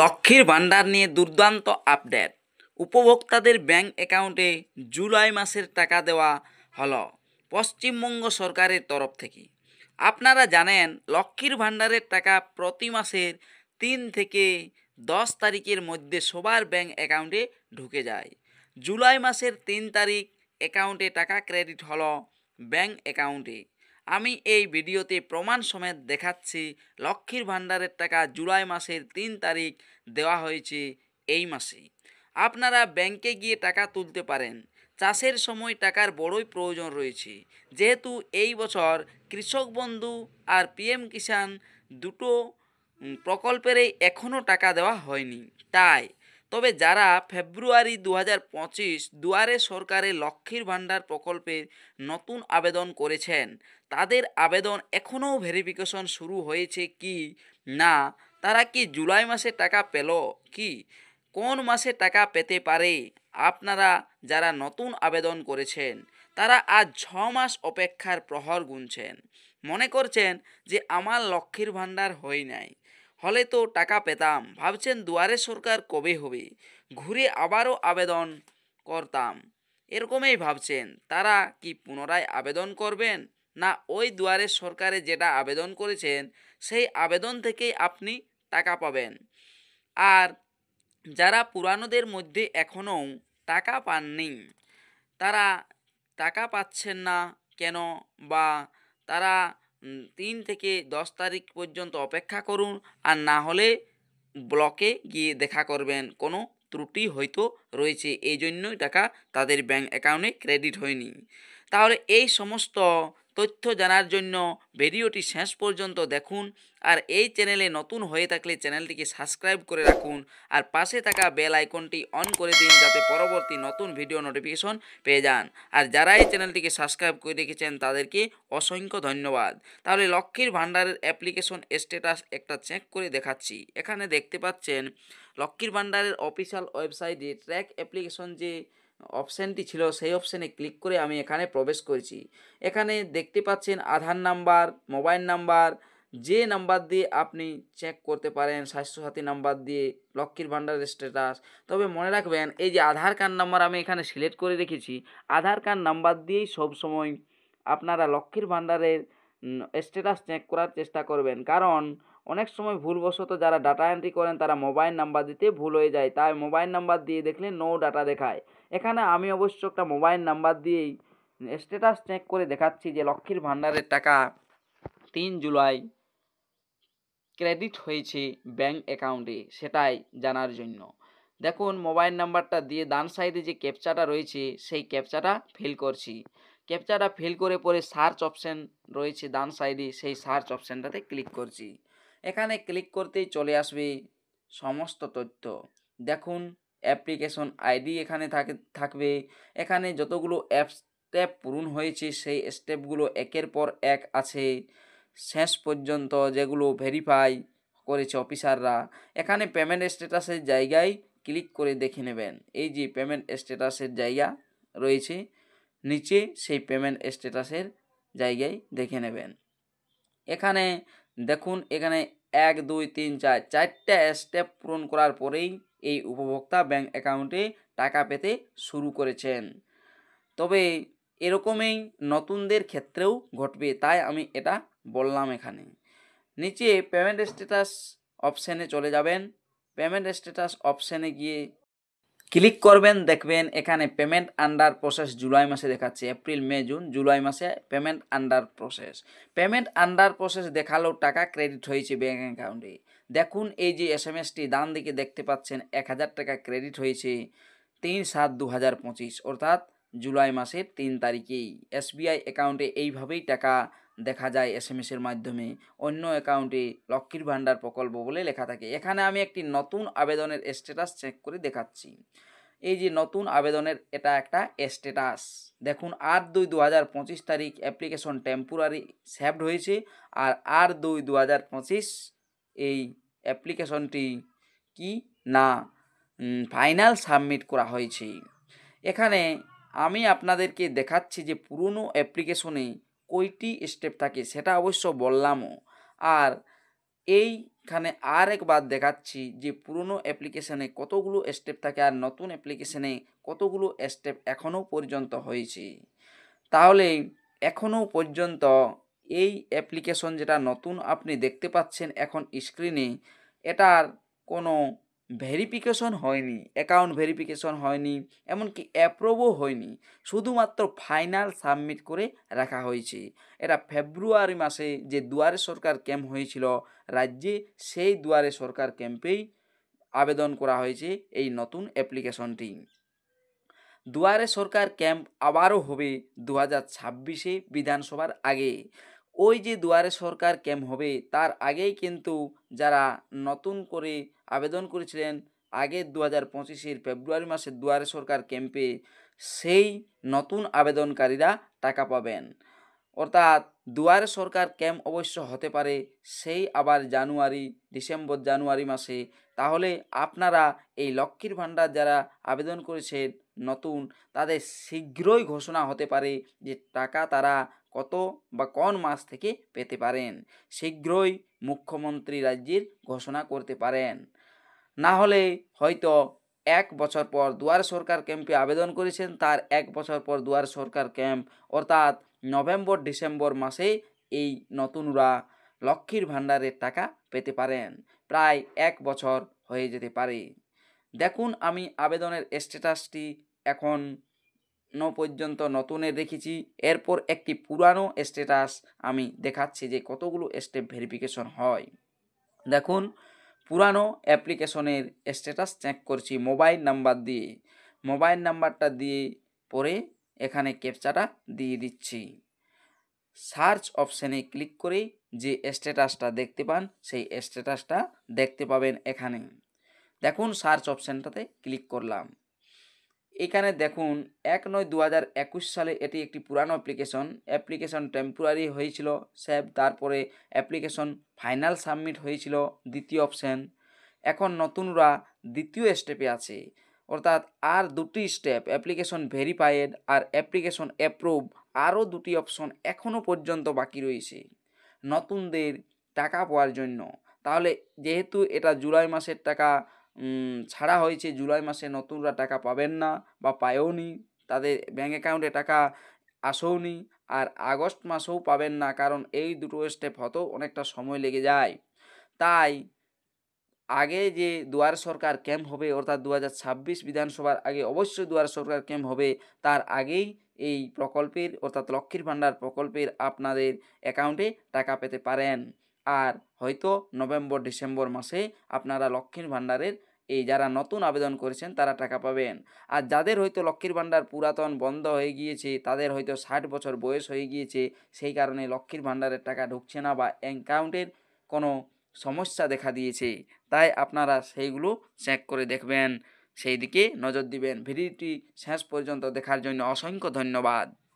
লক্ষ্মীর ভাণ্ডার নিয়ে দুর্দান্ত আপডেট। উপভোক্তাদের ব্যাংক অ্যাকাউন্টে জুলাই মাসের টাকা দেওয়া হলো পশ্চিমবঙ্গ সরকারের তরফ থেকে। আপনারা জানেন লক্ষ্মীর ভাণ্ডারের টাকা প্রতি মাসের 3 থেকে 10 তারিখের মধ্যে সবার ব্যাংক অ্যাকাউন্টে ঢুকে যায়। জুলাই মাসের 3 তারিখ অ্যাকাউন্টে টাকা ক্রেডিট হলো ব্যাংক অ্যাকাউন্টে। আমি এই ভিডিওতে প্রমাণ সমেত দেখাচ্ছি লক্ষ্মীর ভাণ্ডারের টাকা জুলাই মাসের 3 তারিখ দেওয়া হয়েছে এই মাসে। আপনারা ব্যাংকে গিয়ে টাকা তুলতে পারেন। চাষের সময় টাকার বড়ই প্রয়োজন রয়েছে, যেহেতু এই বছর কৃষক বন্ধু আর পিএম কিষাণ দুটো প্রকল্পেরই এখনও টাকা দেওয়া হয়নি। তবে যারা ফেব্রুয়ারি 2025 দুয়ারে সরকারের লক্ষ্মীর ভাণ্ডার প্রকল্পের নতুন আবেদন করেছেন, তাদের আবেদন এখনও ভেরিফিকেশন শুরু হয়েছে কি না, তারা কি জুলাই মাসে টাকা পেল কি, কোন মাসে টাকা পেতে পারে। আপনারা যারা নতুন আবেদন করেছেন তারা আজ 6 মাস অপেক্ষার প্রহর গুনছেন। মনে করছেন যে আমার লক্ষ্মীর ভাণ্ডার হয় নাই, হলে তো টাকা পেতাম। ভাবছেন দুয়ারে সরকার কবে হবে, ঘুরে আবারও আবেদন করতাম, এরকমই ভাবছেন। তারা কি পুনরায় আবেদন করবেন, না ওই দুয়ারে সরকারে যেটা আবেদন করেছেন সেই আবেদন থেকেই আপনি টাকা পাবেন? আর যারা পুরানোদের মধ্যে এখনও টাকা পাননি, তারা টাকা পাচ্ছেন না কেন, বা তারা 3 থেকে 10 তারিখ পর্যন্ত অপেক্ষা করুন, আর না হলে ব্লকে গিয়ে দেখা করবেন। কোনো ত্রুটি হয়তো রয়েছে, এই জন্যই টাকা তাদের ব্যাংক অ্যাকাউন্টে ক্রেডিট হয়নি। তাহলে এই সমস্ত তথ্য জানার জন্য ভিডিওটি শেষ পর্যন্ত দেখুন, আর এই চ্যানেলে নতুন হয়ে থাকলে চ্যানেলটিকে সাবস্ক্রাইব করে রাখুন, আর পাশে থাকা বেল আইকনটি অন করে দিন যাতে পরবর্তী নতুন ভিডিও নোটিফিকেশন পেয়ে যান। আর যারা এই চ্যানেলটিকে সাবস্ক্রাইব করে রেখেছেন তাদেরকে অসংখ্য ধন্যবাদ। তাহলে লক্ষ্মীর ভাণ্ডারের অ্যাপ্লিকেশন স্ট্যাটাস একটা চেক করে দেখাচ্ছি। এখানে দেখতে পাচ্ছেন লক্ষ্মীর ভাণ্ডারের অফিসিয়াল ওয়েবসাইটে ট্র্যাক অ্যাপ্লিকেশন যে অপশানটি ছিল সেই অপশানে ক্লিক করে আমি এখানে প্রবেশ করেছি। এখানে দেখতে পাচ্ছেন আধার নাম্বার, মোবাইল নাম্বার, যে নাম্বার দিয়ে আপনি চেক করতে পারেন, স্বাস্থ্যসাথী নাম্বার দিয়ে লক্ষ্মীর ভাণ্ডারের স্ট্যাটাস। তবে মনে রাখবেন এই যে আধার কার্ড নাম্বার আমি এখানে সিলেক্ট করে রেখেছি, আধার কার্ড নাম্বার দিয়েই সবসময় আপনারা লক্ষ্মীর ভাণ্ডারের স্ট্যাটাস চেক করার চেষ্টা করবেন। কারণ অনেক সময় ভুলবশত যারা ডাটা এন্ট্রি করেন তারা মোবাইল নাম্বার দিতে ভুল হয়ে যায়, তাই মোবাইল নাম্বার দিয়ে দেখলে নো ডাটা দেখায়। এখানে আমি অবশ্য একটা মোবাইল নাম্বার দিয়েই স্ট্যাটাস চেক করে দেখাচ্ছি যে লক্ষ্মীর ভাণ্ডারের টাকা 3 জুলাই ক্রেডিট হয়েছে ব্যাংক অ্যাকাউন্টে, সেটাই জানার জন্য। দেখুন মোবাইল নাম্বারটা দিয়ে ডান সাইডে যে ক্যাপচাটা রয়েছে সেই ক্যাপচাটা ফিল করছি। ক্যাপচাটা ফিল করে পরে সার্চ অপশান রয়েছে ডান সাইডে, সেই সার্চ অপশানটাতে ক্লিক করছি। এখানে ক্লিক করতেই চলে আসবে সমস্ত তথ্য। দেখুন অ্যাপ্লিকেশন আইডি এখানে থাকবে। এখানে যতগুলো স্টেপ পূরণ হয়েছে সেই স্টেপগুলো একের পর এক আছে শেষ পর্যন্ত, যেগুলো ভেরিফাই করেছে অফিসাররা। এখানে পেমেন্ট স্ট্যাটাসের জায়গায় ক্লিক করে দেখে নেবেন। এই যে পেমেন্ট স্ট্যাটাসের জায়গা রয়েছে নিচে, সেই পেমেন্ট স্ট্যাটাসের জায়গায় দেখে নেবেন। এখানে দেখুন এখানে 1 2 3 4 চারটা স্টেপ পূরণ করার পরেই এই উপভোক্তা ব্যাংক অ্যাকাউন্টে টাকা পেতে শুরু করেছেন। তবে এরকমই নতুনদের ক্ষেত্রেও ঘটবে, তাই আমি এটা বললাম। এখানে নিচে পেমেন্ট স্ট্যাটাস অপশানে চলে যাবেন। পেমেন্ট স্ট্যাটাস অপশানে গিয়ে ক্লিক করবেন, দেখবেন এখানে পেমেন্ট আন্ডার প্রসেস জুলাই মাসে দেখাচ্ছে। এপ্রিল মে জুন জুলাই মাসে payment under process. Payment under process দেখালেও টাকা ক্রেডিট হয়েছে ব্যাঙ্ক অ্যাকাউন্টে। দেখুন এই যে এসএমএসটি ডান দিকে দেখতে পাচ্ছেন 1000 টাকা ক্রেডিট হয়েছে 3/7/2025, অর্থাৎ জুলাই মাসের 3 তারিখেই। এসবিআই অ্যাকাউন্টে এইভাবেই টাকা দেখা যায় এসএমএসের মাধ্যমে, অন্য অ্যাকাউন্টে লক্ষ্মীর ভাণ্ডার প্রকল্প বলে লেখা থাকে। এখানে আমি একটি নতুন আবেদনের স্ট্যাটাস চেক করে দেখাচ্ছি। এই যে নতুন আবেদনের এটা একটা স্ট্যাটাস দেখুন, 8/2/2025 তারিখ অ্যাপ্লিকেশন টেম্পোরারি সেভড হয়েছে, আর 8/2/2025 এই অ্যাপ্লিকেশনটি কি না ফাইনাল সাবমিট করা হয়েছে। এখানে আমি আপনাদেরকে দেখাচ্ছি যে পুরনো অ্যাপ্লিকেশনে কয়টি স্টেপ থাকে সেটা অবশ্য বললামও, আর এই এখানে আর একবার দেখাচ্ছি যে পুরনো অ্যাপ্লিকেশানে কতগুলো স্টেপ থাকে আর নতুন অ্যাপ্লিকেশানে কতগুলো স্টেপ এখনও পর্যন্ত হয়েছে। তাহলে এখনও পর্যন্ত এই অ্যাপ্লিকেশন যেটা নতুন আপনি দেখতে পাচ্ছেন এখন স্ক্রিনে, এটার কোনো ভেরিফিকেশন হয়নি, অ্যাকাউন্ট ভেরিফিকেশন হয়নি, এমনকি অ্যাপ্রুভও হয়নি, শুধুমাত্র ফাইনাল সাবমিট করে রাখা হয়েছে। এটা ফেব্রুয়ারি মাসে যে দুয়ারে সরকার ক্যাম্প হয়েছিল রাজ্যে, সেই দুয়ারে সরকার ক্যাম্পেই আবেদন করা হয়েছে এই নতুন অ্যাপ্লিকেশনটি। দুয়ারে সরকার ক্যাম্প আবারও হবে 2026-এ বিধানসভার আগে। ওই যে দুয়ারে সরকার ক্যাম্প হবে তার আগেই কিন্তু যারা নতুন করে আবেদন করেছিলেন আগে 2025-এর ফেব্রুয়ারি মাসের দুয়ারে সরকার ক্যাম্পে, সেই নতুন আবেদনকারীরা টাকা পাবেন। অর্থাৎ দুয়ারে সরকার ক্যাম্প অবশ্য হতে পারে সেই আবার ডিসেম্বর জানুয়ারি মাসে। তাহলে আপনারা এই লক্ষ্মীর ভাণ্ডার যারা আবেদন করেছেন নতুন, তাদের শীঘ্রই ঘোষণা হতে পারে যে টাকা তারা কত বা কোন মাস থেকে পেতে পারেন। শীঘ্রই মুখ্যমন্ত্রী রাজ্যের ঘোষণা করতে পারেন। না হলে হয়তো 1 বছর পর দুয়ারে সরকার ক্যাম্পে আবেদন করেছেন, তার 1 বছর পর দুয়ারে সরকার ক্যাম্প, অর্থাৎ নভেম্বর-ডিসেম্বর মাসে এই নতুনরা লক্ষ্মীর ভাণ্ডারের টাকা পেতে পারেন। প্রায় 1 বছর হয়ে যেতে পারে। দেখুন, আমি আবেদনের স্ট্যাটাসটি এখনও পর্যন্ত নতুনের রেখেছি। এরপর একটি পুরানো স্ট্যাটাস আমি দেখাচ্ছি যে কতগুলো স্টেপ ভেরিফিকেশন হয়। দেখুন, পুরানো অ্যাপ্লিকেশনের স্ট্যাটাস চেক করছি মোবাইল নাম্বার দিয়ে। মোবাইল নাম্বারটা দিয়ে পরে এখানে ক্যাপচাটা দিয়ে দিচ্ছি। সার্চ অপশানে ক্লিক করে যে স্ট্যাটাসটা দেখতে পান সেই স্ট্যাটাসটা দেখতে পাবেন এখানে। দেখুন, সার্চ অপশানটাতে ক্লিক করলাম। এখানে দেখুন 1/9/2021 সালে এটি একটি পুরানো অ্যাপ্লিকেশন টেম্পোরারি হয়েছিল সেভ, তারপরে অ্যাপ্লিকেশন ফাইনাল সাবমিট হয়েছিল দ্বিতীয় অপশান। এখন নতুনরা দ্বিতীয় স্টেপে আছে, অর্থাৎ আর দুটি স্টেপ অ্যাপ্লিকেশন ভেরিফাইড আর অ্যাপ্লিকেশন অ্যাপ্রুভ, আরও দুটি অপশন এখনও পর্যন্ত বাকি রয়েছে নতুনদের টাকা পাওয়ার জন্য। তাহলে যেহেতু এটা জুলাই মাসের টাকা ছাড়া হয়েছে, জুলাই মাসে নতুনরা টাকা পাবেন না বা পায়ওনি, তাদের ব্যাঙ্ক অ্যাকাউন্টে টাকা আসেওনি, আর আগস্ট মাসেও পাবেন না, কারণ এই দুটো স্টেপ হতেও অনেকটা সময় লেগে যায়। তাই আগে যে দুয়ারে সরকার ক্যাম্প হবে, অর্থাৎ 2026 বিধানসভার আগে অবশ্যই দুয়ারে সরকার ক্যাম্প হবে, তার আগেই এই প্রকল্পের অর্থাৎ লক্ষ্মীর ভাণ্ডার প্রকল্পের আপনাদের অ্যাকাউন্টে টাকা পেতে পারেন। আর হয়তো নভেম্বর-ডিসেম্বর মাসে আপনারা লক্ষ্মীর ভাণ্ডারের এই যারা নতুন আবেদন করেছেন তারা টাকা পাবেন। আর যাদের হয়তো লক্ষ্মীর ভাণ্ডার পুরাতন বন্ধ হয়ে গিয়েছে, তাদের হয়তো 60 বছর বয়স হয়ে গিয়েছে, সেই কারণে লক্ষ্মীর ভাণ্ডারের টাকা ঢুকছে না বা অ্যাকাউন্টের কোনো সমস্যা দেখা দিয়েছে, তাই আপনারা সেইগুলো চেক করে দেখবেন, সেই দিকে নজর দিবেন। ভিডিওটি শেষ পর্যন্ত দেখার জন্য অসংখ্য ধন্যবাদ।